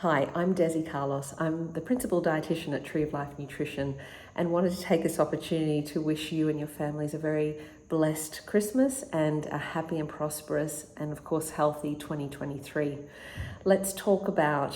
Hi, I'm Desi Carlos. I'm the Principal Dietitian at Tree of Life Nutrition and wanted to take this opportunity to wish you and your families a very blessed Christmas and a happy and prosperous and of course healthy 2023. Let's talk about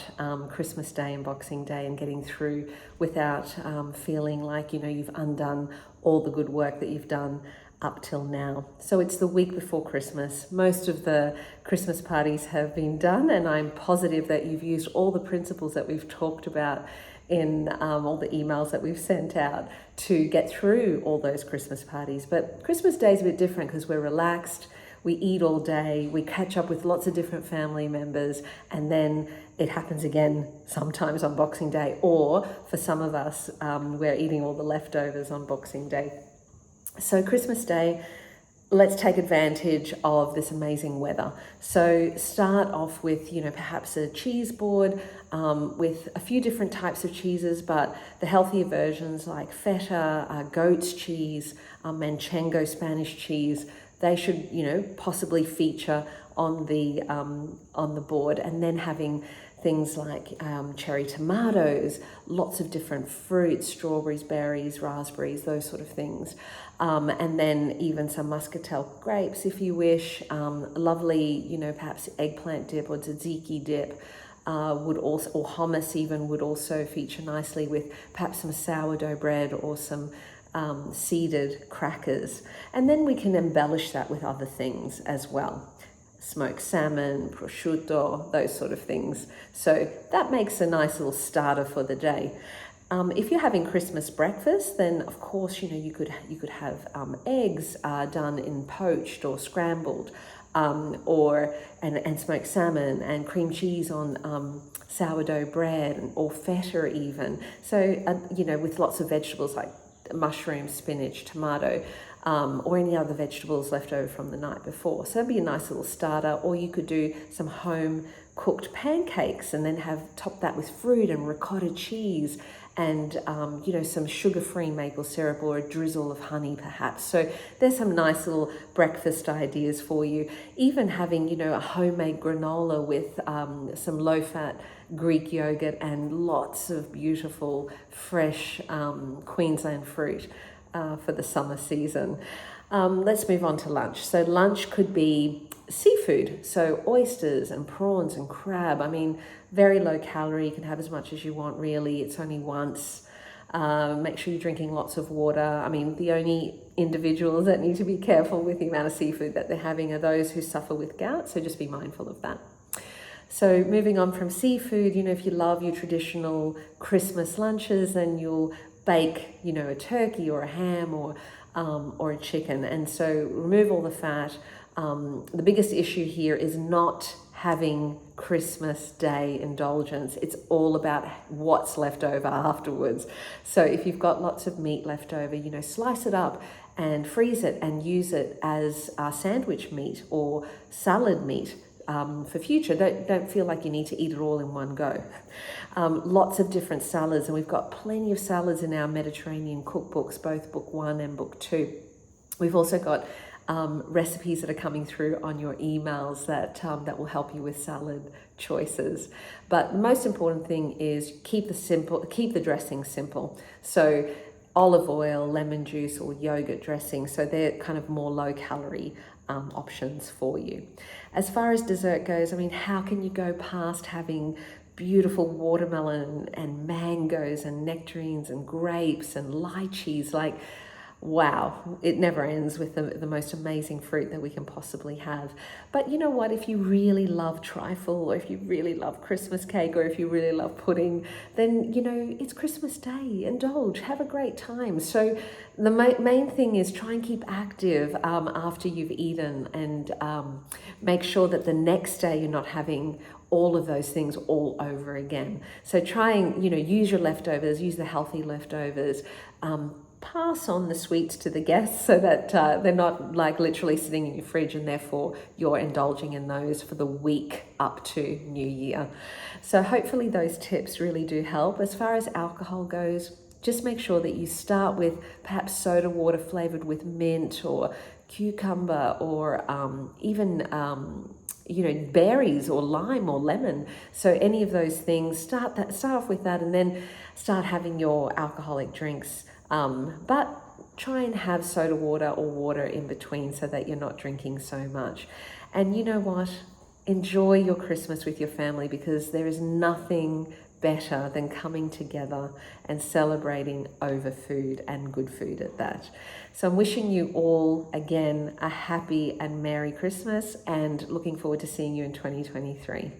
Christmas Day and Boxing Day and getting through without feeling like you've undone all the good work that you've done up till now. So it's the week before Christmas. Most of the Christmas parties have been done, and I'm positive that you've used all the principles that we've talked about in all the emails that we've sent out to get through all those Christmas parties. But Christmas Day is a bit different because we're relaxed, we eat all day, we catch up with lots of different family members, and then it happens again sometimes on Boxing Day, or for some of us, we're eating all the leftovers on Boxing Day. So Christmas Day, let's take advantage of this amazing weather. So start off with, perhaps a cheese board with a few different types of cheeses, but the healthier versions like feta, goat's cheese, manchego Spanish cheese, they should, possibly feature on the board, and then having things like cherry tomatoes, lots of different fruits, strawberries, berries, raspberries, those sort of things. And then even some muscatel grapes if you wish, lovely, perhaps eggplant dip or tzatziki dip would also, or hummus even, would also feature nicely with perhaps some sourdough bread or some seeded crackers. And then we can embellish that with other things as well. Smoked salmon, prosciutto, those sort of things. So that makes a nice little starter for the day. If you're having Christmas breakfast, then of course, you could have eggs done in poached or scrambled, and smoked salmon and cream cheese on sourdough bread, or feta even. So with lots of vegetables like mushroom, spinach, tomato, or any other vegetables left over from the night before. So that'd be a nice little starter. Or you could do some home cooked pancakes and then top that with fruit and ricotta cheese and some sugar-free maple syrup or a drizzle of honey perhaps. So there's some nice little breakfast ideas for you. Even having a homemade granola with some low-fat Greek yogurt and lots of beautiful fresh Queensland fruit for the summer season. Let's move on to lunch. So lunch could be seafood, so oysters and prawns and crab. Very low calorie. You can have as much as you want, really. It's only once. Make sure you're drinking lots of water. The only individuals that need to be careful with the amount of seafood that they're having are those who suffer with gout, so just be mindful of that. So moving on from seafood, if you love your traditional Christmas lunches, then you'll bake, a turkey or a ham or a chicken. And so remove all the fat. The biggest issue here is not having Christmas Day indulgence. It's all about what's left over afterwards. So if you've got lots of meat left over, slice it up and freeze it and use it as sandwich meat or salad meat. For future, don't feel like you need to eat it all in one go. Lots of different salads, and we've got plenty of salads in our Mediterranean cookbooks, both book 1 and book 2. We've also got recipes that are coming through on your emails that will help you with salad choices. But the most important thing is keep the dressing simple. So olive oil, lemon juice, or yogurt dressing. So they're kind of more low calorie options for you. As far as dessert goes, how can you go past having beautiful watermelon and mangoes and nectarines and grapes and lychees? Wow, it never ends with the most amazing fruit that we can possibly have. But you know what, if you really love trifle, or if you really love Christmas cake, or if you really love pudding, then it's Christmas Day. Indulge, have a great time. So the main thing is try and keep active after you've eaten, and make sure that the next day you're not having all of those things all over again. So try and use your leftovers, use the healthy leftovers. Pass on the sweets to the guests so that they're not literally sitting in your fridge, and therefore you're indulging in those for the week up to New Year. So hopefully those tips really do help. As far as alcohol goes, just make sure that you start with perhaps soda water flavored with mint or cucumber, or even berries or lime or lemon. So any of those things, start off with that, and then start having your alcoholic drinks. But try and have soda water or water in between so that you're not drinking so much. And you know what? Enjoy your Christmas with your family, because there is nothing better than coming together and celebrating over food, and good food at that. So I'm wishing you all, again, a happy and Merry Christmas, and looking forward to seeing you in 2023.